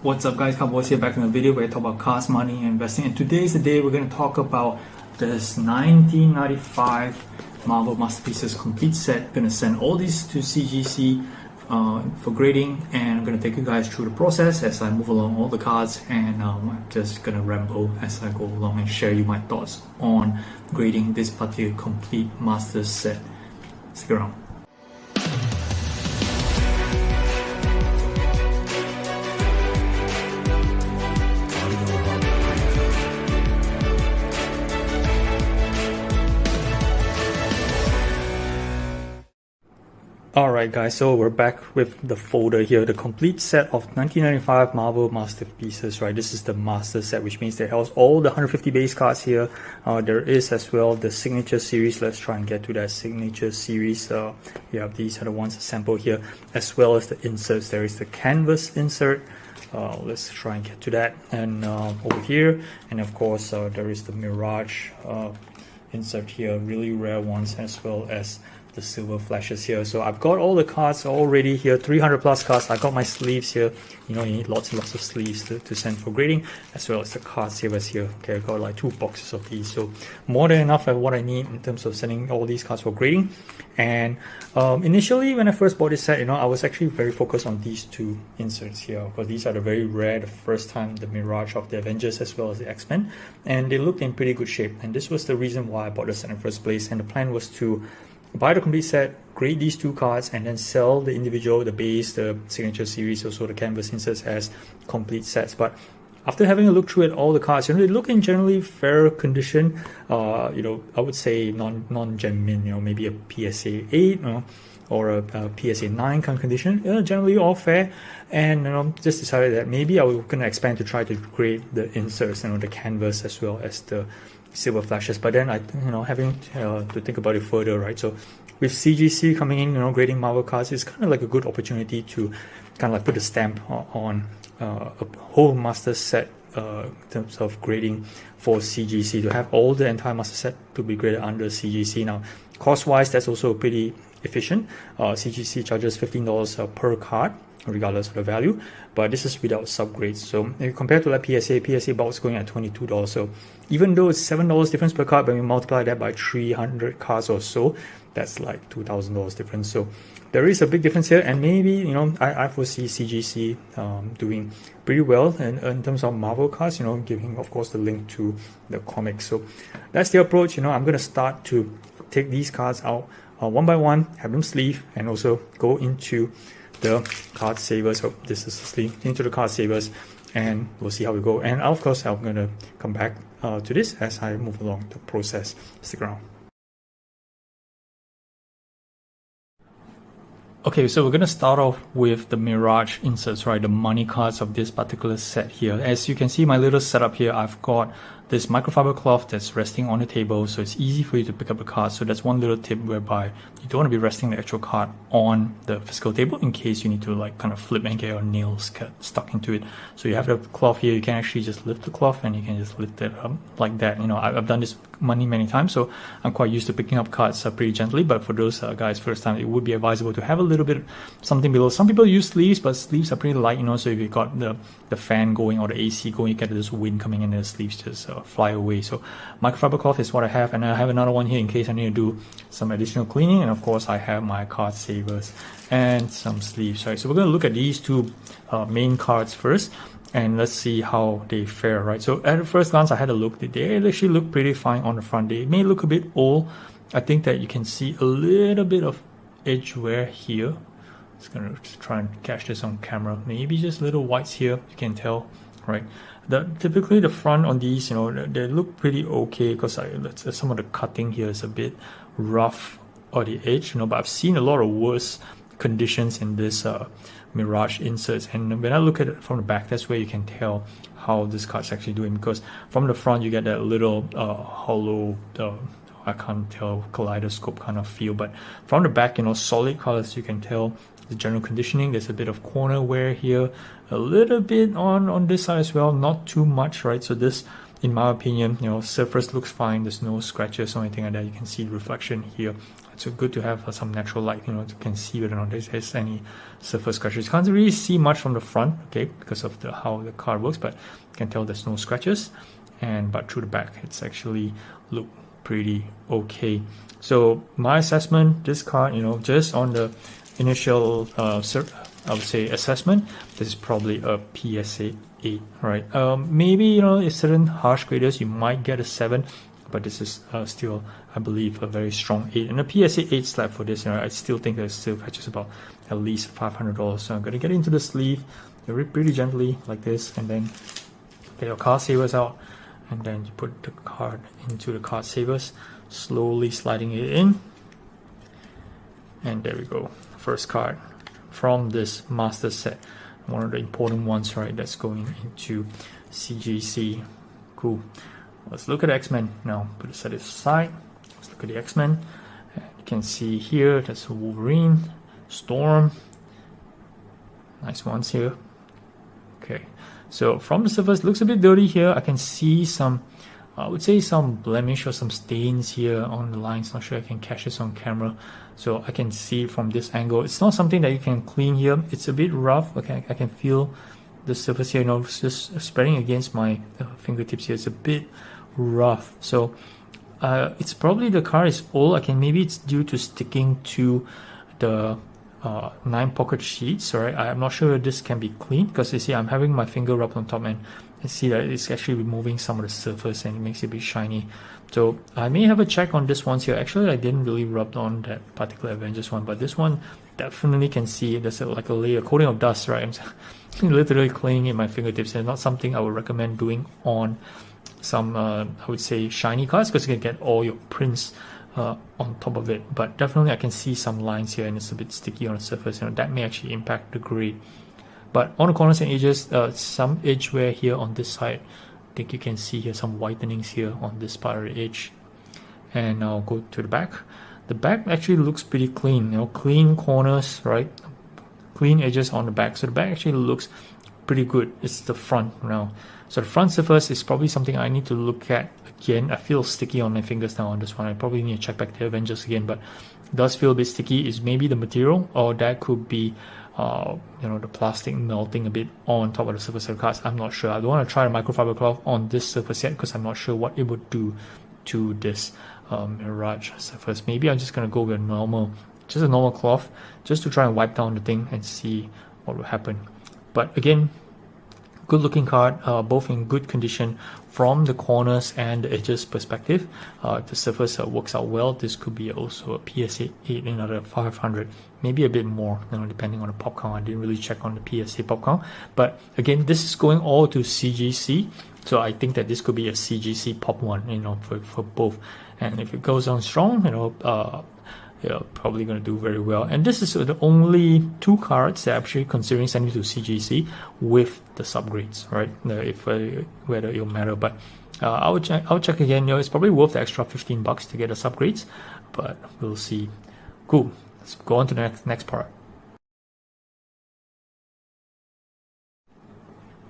What's up guys, Cowboys here back in the video where I talk about cars, money and investing, and today's the day we're going to talk about this 1995 Marvel Masterpieces complete set. I'm going to send all these to CGC for grading, and I'm going to take you guys through the process as I move along all the cards, and I'm just going to ramble as I go along and share you my thoughts on grading this particular complete master set. Stick around. Alright guys, so we're back with the folder here, the complete set of 1995 Marvel Masterpieces, right? This is the master set, which means it has all the 150 base cards here. There is as well the signature series. Let's try and get to that signature series. Yeah, these are the ones sampled here, as well as the inserts. There is the canvas insert. Let's try and get to that. And over here, and of course there is the Mirage insert here, really rare ones, as well as the silver flashes here. So I've got all the cards already here, 300 plus cards. I got my sleeves here. You know, you need lots and lots of sleeves to send for grading, as well as the card savers here. Okay, I got like 2 boxes of these, so more than enough of what I need in terms of sending all these cards for grading. And initially when I first bought this set, you know, I was actually very focused on these 2 inserts here, because these are the very rare, the first time the Mirage of the Avengers as well as the X-Men, and they looked in pretty good shape. And this was the reason why I bought the set in the first place, and the plan was to buy the complete set, grade these 2 cards, and then sell the individual, the base, the signature series, also the canvas inserts as complete sets. But after having a look through at all the cards, you know, they look in generally fair condition. You know, I would say non-gem mint, you know, maybe a PSA 8, you know, or a PSA 9 kind of condition. You know, generally all fair. And you know, just decided that maybe I was going to expand to try to grade the inserts, you know, the canvas as well as the silver flashes. But then I, you know, having to think about it further, right? So with CGC coming in, you know, grading Marvel cards is kind of like a good opportunity to kind of like put a stamp on a whole master set in terms of grading for CGC, to have all the entire master set to be graded under CGC. Now, cost-wise, that's also pretty efficient. CGC charges $15 per card, regardless of the value, but this is without subgrades. So if you compare to like PSA box going at $22. So even though it's $7 difference per card, when we multiply that by 300 cards or so, that's like $2,000 difference. So there is a big difference here, and maybe, you know, I foresee CGC doing pretty well in terms of Marvel cards, you know, giving of course the link to the comics. So that's the approach. You know, I'm going to start to take these cards out one by one, have them sleeve, and also go into the card savers. So this is the sleeve, into the card savers, and we'll see how we go. And of course I'm going to come back to this as I move along the process. Stick around. Okay, so we're going to start off with the Mirage inserts, right? The money cards of this particular set here. As you can see, my little setup here, I've got this microfiber cloth that's resting on the table, so it's easy for you to pick up a card. So that's one little tip, whereby you don't want to be resting the actual card on the physical table in case you need to like kind of flip and get your nails stuck into it. So you have the cloth here, you can actually just lift the cloth and you can just lift it up like that. You know, I've done this many times, so I'm quite used to picking up cards pretty gently. But for those guys first time, it would be advisable to have a little bit something below. Some people use sleeves, but sleeves are pretty light, you know, so if you got the fan going or the AC going, you get this wind coming in and the sleeves just fly away. So microfiber cloth is what I have, and I have another one here in case I need to do some additional cleaning. And of course I have my card savers and some sleeves, right? So we're going to look at these 2 main cards first, and let's see how they fare, right? So at the first glance, I had a look. They actually look pretty fine on the front. They may look a bit old. I think that you can see a little bit of edge wear here. Just gonna try and catch this on camera. Maybe just little whites here, you can tell, right? Typically the front on these, you know, they look pretty okay, because some of the cutting here is a bit rough on the edge, you know, but I've seen a lot of worse conditions in this Mirage inserts. And when I look at it from the back, that's where you can tell how this card's actually doing, because from the front you get that little hollow, I can't tell, kaleidoscope kind of feel, but from the back, you know, solid colors, you can tell the general conditioning. There's a bit of corner wear here, a little bit on this side as well, not too much, right? So this, in my opinion, you know, surface looks fine. There's no scratches or anything like that. You can see the reflection here. I it's good to have some natural light, you can see whether or not there's any surface scratches. You can't really see much from the front, okay, because of how the car works, but you can tell there's no scratches. But through the back, it's actually look pretty okay. So my assessment, this car, just on the initial I would say assessment, this is probably a PSA 8, right? Maybe in certain harsh graders you might get a 7, but this is still, I believe, a very strong 8. And a PSA 8 slab for this, I still think it still fetches about at least $500. So I'm gonna get into the sleeve pretty gently like this, and then get your card savers out, and then you put the card into the card savers, slowly sliding it in, and there we go. First card from this master set, one of the important ones, right? That's going into CGC. Cool. Let's look at X-Men now. Put it set it aside. Let's look at the X-Men. You can see here that's Wolverine, Storm. Nice ones here. Okay. So from the surface, looks a bit dirty here. I can see some, I would say some blemish or some stains here on the lines. Not sure I can catch this on camera. So I can see from this angle. It's not something that you can clean here. It's a bit rough. Okay, I can feel the surface here. It's just spreading against my fingertips here. It's a bit rough. So it's probably the car is old. Maybe it's due to sticking to the 9 pocket sheets. Right, I'm not sure if this can be cleaned, because you see I'm having my finger rubbed on top, and I see that it's actually removing some of the surface, and it makes it a bit shiny. So I may have a check on this one here. Actually, I didn't really rub on that particular Avengers one, but this one definitely can see there's like a layer coating of dust, right? I'm literally cleaning in my fingertips, and not something I would recommend doing on some I would say shiny cars, because you can get all your prints on top of it. But definitely I can see some lines here, and it's a bit sticky on the surface. That may actually impact the grade. But on the corners and edges, some edge wear here on this side. I think you can see here some whitenings here on this part of the edge. And I'll go to the back. The back actually looks pretty clean, clean corners, right? Clean edges on the back. So the back actually looks pretty good. It's the front now. So the front surface is probably something I need to look at again. I feel sticky on my fingers now on this one. I probably need to check back the Avengers again, but it does feel a bit sticky. Is maybe the material, or that could be the plastic melting a bit on top of the surface of the cars. I'm not sure. I don't want to try a microfiber cloth on this surface yet, because I'm not sure what it would do to this Mirage surface. Maybe I'm just gonna go with a normal cloth, just to try and wipe down the thing and see what will happen. But again, good looking card, both in good condition from the corners and the edges perspective. The surface works out well. This could be also a PSA 8, another 500, maybe a bit more, depending on the pop count. I didn't really check on the PSA pop count, but again, this is going all to CGC, so I think that this could be a CGC pop one, for both. And if it goes on strong, you're probably going to do very well. And this is the only 2 cards that I'm actually considering sending to CGC with the subgrades, right? Whether it'll matter, but I'll check again. It's probably worth the extra $15 to get the subgrades, but we'll see. Cool. Let's go on to the next part.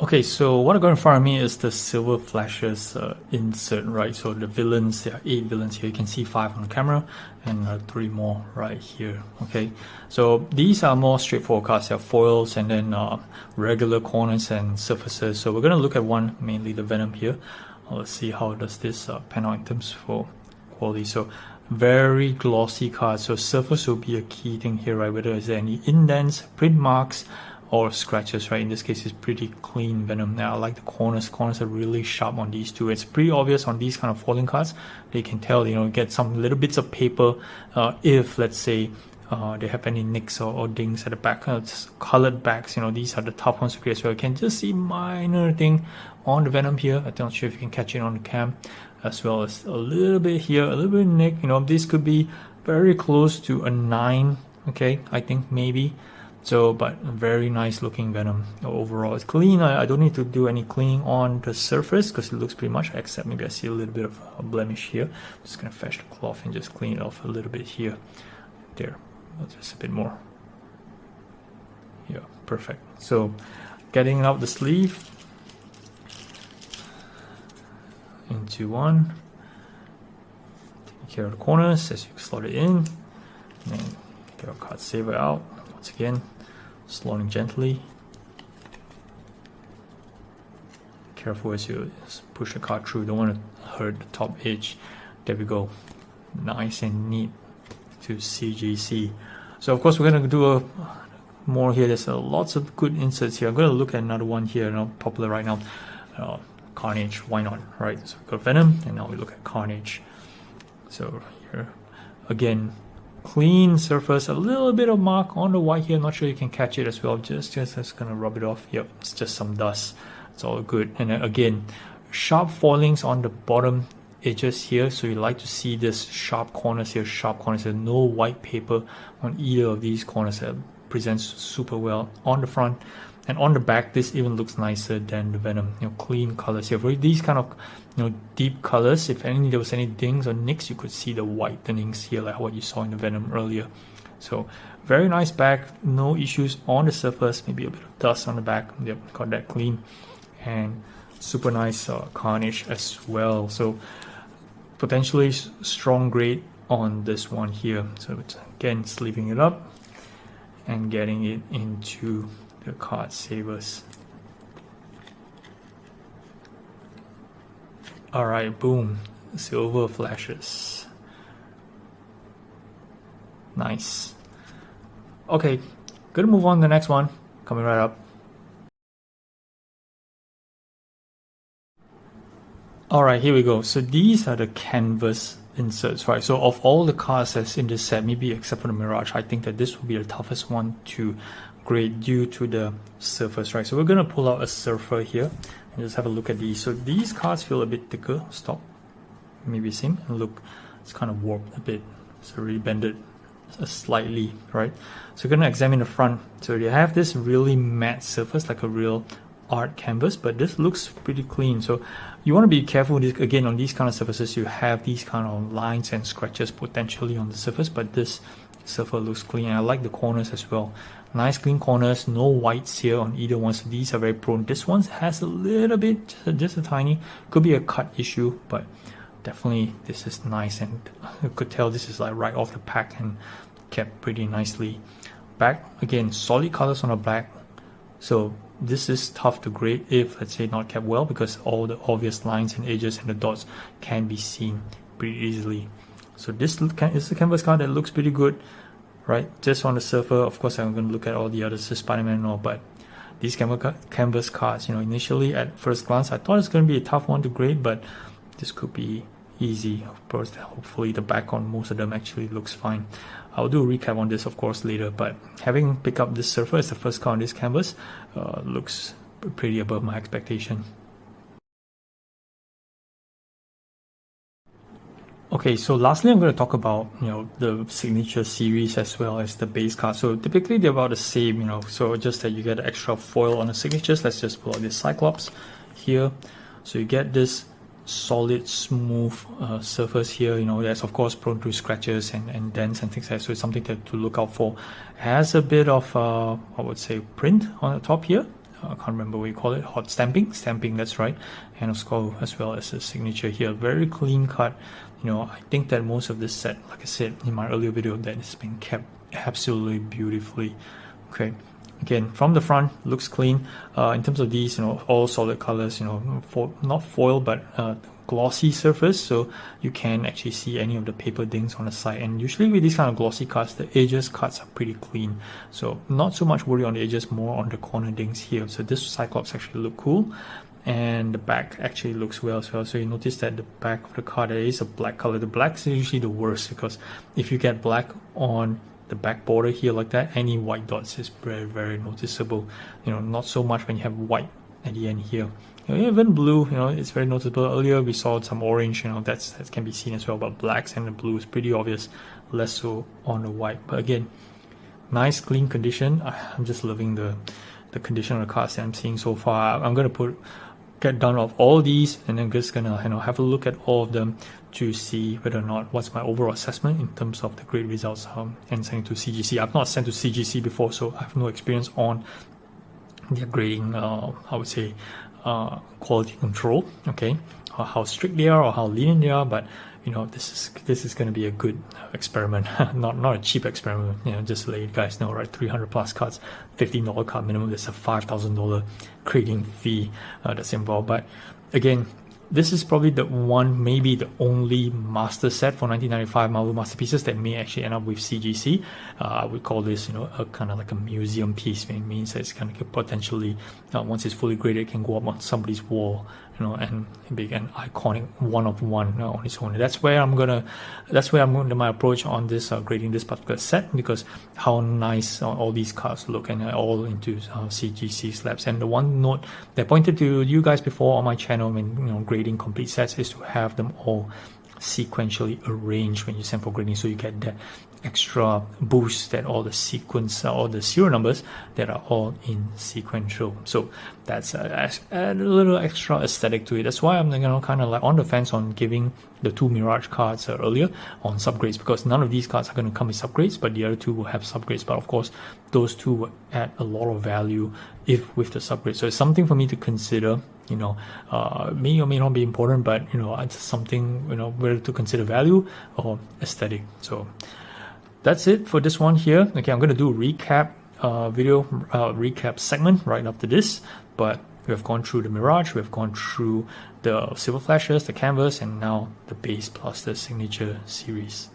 Okay, so what I got in front of me is the Silver Flashes insert, right? So the villains, there are 8 villains here. You can see 5 on the camera, and 3 more right here. Okay, so these are more straightforward cards. They are foils, and then regular corners and surfaces. So we're going to look at one, mainly the Venom here. Let's see how does this pan out in terms for quality. So very glossy card. So surface will be a key thing here, right? Whether there's any indents, print marks, or scratches, right? In this case, it's pretty clean Venom. Now I like the corners. Corners are really sharp on these two. It's pretty obvious on these kind of folding cards. They can tell, get some little bits of paper if, let's say, they have any nicks or dings at the back. Colored backs, these are the tough ones to create. So you can just see minor thing on the Venom here. I'm not sure if you can catch it on the cam, as well as a little bit here, a little bit nick. This could be very close to a 9. Okay, I think maybe. So, but very nice looking Venom overall. It's clean. I don't need to do any cleaning on the surface, because it looks pretty much, except maybe I see a little bit of a blemish here. I'm just gonna fetch the cloth and just clean it off a little bit here. There, just a bit more. Yeah, perfect. So, getting out the sleeve into one. Taking care of the corners as you slot it in. And get our card saver out. Once again, slotting gently. Careful as you push the card through, don't want to hurt the top edge. There we go, nice and neat to CGC. So of course we're going to do more here. There's lots of good inserts here. I'm going to look at another one here, popular right now, Carnage. Why not, right? So we've got Venom, and now we look at Carnage. So here again, clean surface, a little bit of mark on the white here. I'm not sure you can catch it as well. Just gonna rub it off. Yep, it's just some dust. It's all good. And then again, sharp foilings on the bottom edges here. So you like to see this sharp corners here, sharp corners. There's no white paper on either of these corners. That presents super well on the front. And on the back, this even looks nicer than the Venom. Clean colors here. For these kind of deep colors, if there was any dings or nicks, you could see the whitenings here, like what you saw in the Venom earlier. So very nice back, no issues on the surface. Maybe a bit of dust on the back. Yep, got that clean. And super nice Carnage as well. So potentially strong grade on this one here. So it's, again, sleeving it up and getting it into the card savers. All right, boom, silver flashes. Nice. Okay, gonna move on to the next one. Coming right up. All right, here we go. So these are the canvas inserts, right? So of all the cards that's in this set, maybe except for the Mirage, I think that this will be the toughest one to grade due to the surface, right? So we're gonna pull out a surfer here and just have a look at these. So these cards feel a bit thicker. Stop, maybe same. And look, it's kind of warped a bit. So really bended slightly, right? So we're gonna examine the front. So you have this really matte surface, like a real art canvas, but this looks pretty clean. So you want to be careful with this. Again, on these kind of surfaces, you have these kind of lines and scratches potentially on the surface, but this surface looks clean. And I like the corners as well. Nice clean corners, no whites here on either one, so these are very prone. This one has a little bit, just a tiny, could be a cut issue, but definitely this is nice, and you could tell this is like right off the pack and kept pretty nicely. Back, again, solid colors on the black. So this is tough to grade if, let's say, not kept well, because all the obvious lines and edges and the dots can be seen pretty easily. So this is a canvas card that looks pretty good, right? Just on the surface. Of course, I'm going to look at all the others, Spider-Man and all, but these canvas cards, initially at first glance, I thought it's going to be a tough one to grade, but this could be easy. Of course, hopefully the back on most of them actually looks fine. I'll do a recap on this, of course, later, but having picked up this surfer as the first card on this canvas, looks pretty above my expectation. Okay, so lastly, I'm going to talk about the signature series as well as the base card. So typically they're about the same, so just that you get extra foil on the signatures. Let's just pull out this Cyclops here. So you get this solid, smooth surface here, that's of course prone to scratches and dents and things like that, so it's something to look out for. It has a bit of I would say print on the top here. I can't remember what you call it, hot stamping, that's right, and of course as well as a signature here. Very clean cut. I think that most of this set, like I said in my earlier video, that it's been kept absolutely beautifully. Okay, again, from the front, looks clean. In terms of these, all solid colors, not foil, but glossy surface, so you can actually see any of the paper dings on the side. And usually with these kind of glossy cuts, the edges cuts are pretty clean. So not so much worry on the edges, more on the corner dings here. So this Cyclops actually look cool. And the back actually looks well as well. So you notice that the back of the card, there is a black color. The black is usually the worst, because if you get black on the back border here like that, any white dots is very, very noticeable. Not so much when you have white at the end here. Even blue, it's very noticeable. Earlier we saw some orange, that can be seen as well, but blacks and the blue is pretty obvious, less so on the white. But again, nice clean condition. I'm just loving the condition of the cards that I'm seeing so far. I'm going to get done of all these, and then just gonna have a look at all of them to see whether or not what's my overall assessment in terms of the grade results, and sending to CGC. I've not sent to CGC before, so I have no experience on their grading, I would say quality control, okay, or how strict they are or how lenient they are, but you know, this is going to be a good experiment, not a cheap experiment. You know, just to let you guys know, right? 300 plus cards, $15 card minimum. There's a $5,000 creating fee that's involved. But again, this is probably the one, maybe the only master set for 1995 Marvel Masterpieces that may actually end up with CGC. I would call this, you know, a kind of like a museum piece. It means that it's kind of potentially, once it's fully graded, it can go up on somebody's wall, you know, and be an iconic one of one on its own. That's where I'm gonna my approach on this grading this particular set, because how nice all these cards look, and all into CGC slabs. And the one note that I pointed to you guys before on my channel when, you know, grading complete sets, is to have them all sequentially arranged when you send for grading, so you get that extra boost, that all the sequence, all the serial numbers that are all in sequential. So that's a little extra aesthetic to it. That's why I'm, you know, kind of like on the fence on giving the 2 Mirage cards earlier on subgrades, because none of these cards are going to come with subgrades, but the other 2 will have subgrades. But of course, those 2 will add a lot of value if with the subgrade. So it's something for me to consider. You know, may or may not be important, but, you know, it's something, you know, whether to consider value or aesthetic. So that's it for this one here. Okay, I'm going to do a recap recap segment right after this, but we have gone through the Mirage, we have gone through the Silver Flashes, the Canvas, and now the base plus the Signature series.